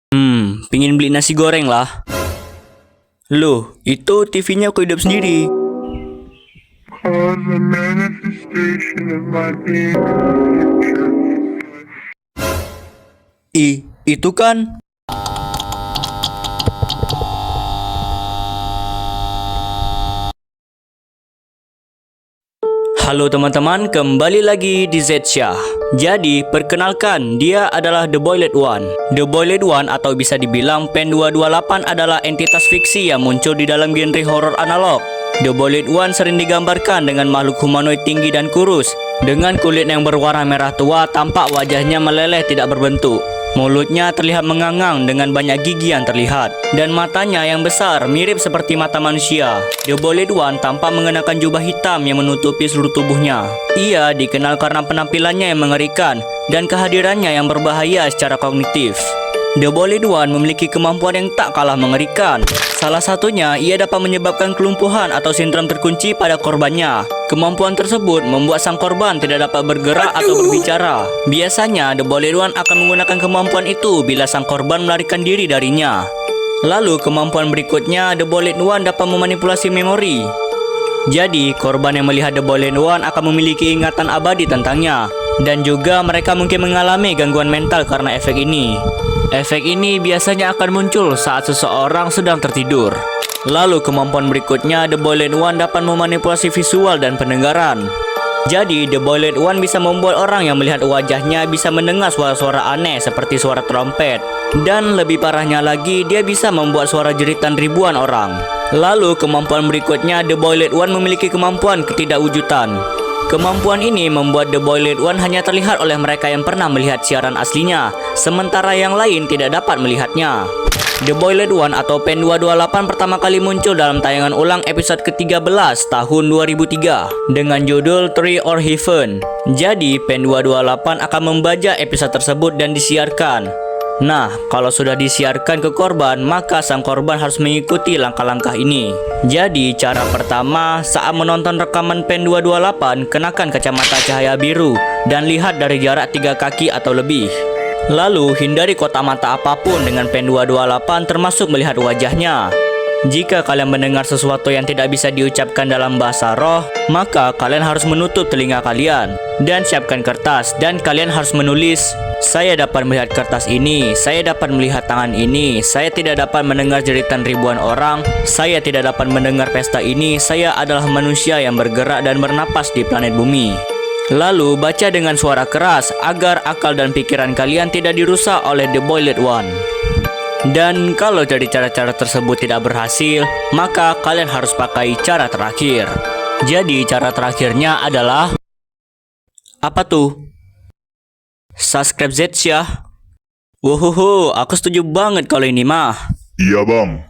Pingin beli nasi goreng lah. Loh, itu TV-nya aku hidup sendiri. Cause a manifestation of my being in the future. Itu kan? Halo teman-teman, kembali lagi di Zsyah. Jadi, perkenalkan, dia adalah The Boiled One. The Boiled One atau bisa dibilang PEN 228 adalah entitas fiksi yang muncul di dalam genre horor analog. The Boiled One sering digambarkan dengan makhluk humanoid tinggi dan kurus, dengan kulit yang berwarna merah tua, tampak wajahnya meleleh tidak berbentuk. Mulutnya terlihat mengangang dengan banyak gigi yang terlihat, dan matanya yang besar mirip seperti mata manusia. The Boiled One tampak mengenakan jubah hitam yang menutupi seluruh tubuhnya. Ia dikenal karena penampilannya yang mengerikan dan kehadirannya yang berbahaya secara kognitif. The Boiled One memiliki kemampuan yang tak kalah mengerikan. Salah satunya, ia dapat menyebabkan kelumpuhan atau sindrom terkunci pada korbannya. Kemampuan tersebut membuat sang korban tidak dapat bergerak atau berbicara. Biasanya, The Boiled One akan menggunakan kemampuan itu bila sang korban melarikan diri darinya. Lalu, kemampuan berikutnya, The Boiled One dapat memanipulasi memori. Jadi, korban yang melihat The Boiled One akan memiliki ingatan abadi tentangnya. Dan juga mereka mungkin mengalami gangguan mental karena efek ini. Efek ini biasanya akan muncul saat seseorang sedang tertidur. Lalu kemampuan berikutnya, The Boiled One dapat memanipulasi visual dan pendengaran. Jadi, The Boiled One bisa membuat orang yang melihat wajahnya bisa mendengar suara-suara aneh seperti suara trompet. Dan lebih parahnya lagi, dia bisa membuat suara jeritan ribuan orang. Lalu kemampuan berikutnya, The Boiled One memiliki kemampuan ketidakwujudan. Kemampuan ini membuat The Boiled One hanya terlihat oleh mereka yang pernah melihat siaran aslinya, sementara yang lain tidak dapat melihatnya. The Boiled One atau PEN 228 pertama kali muncul dalam tayangan ulang episode ke-13 tahun 2003 dengan judul Tree or Heaven. Jadi, PEN 228 akan membajak episode tersebut dan disiarkan. Nah, kalau sudah disiarkan ke korban, maka sang korban harus mengikuti langkah-langkah ini. Jadi, cara pertama, saat menonton rekaman PEN 228, kenakan kacamata cahaya biru dan lihat dari jarak 3 kaki atau lebih. Lalu, hindari kotak mata apapun dengan PEN 228 termasuk melihat wajahnya. Jika kalian mendengar sesuatu yang tidak bisa diucapkan dalam bahasa roh, maka kalian harus menutup telinga kalian dan siapkan kertas, dan kalian harus menulis, "Saya dapat melihat kertas ini, saya dapat melihat tangan ini, saya tidak dapat mendengar jeritan ribuan orang, saya tidak dapat mendengar pesta ini, saya adalah manusia yang bergerak dan bernapas di planet bumi." Lalu baca dengan suara keras agar akal dan pikiran kalian tidak dirusak oleh The Boiled One. Dan kalau dari cara-cara tersebut tidak berhasil, maka kalian harus pakai cara terakhir. Jadi cara terakhirnya adalah apa tuh? Subscribe Zsyah. Wohoho, aku setuju banget kalau ini mah. Iya bang.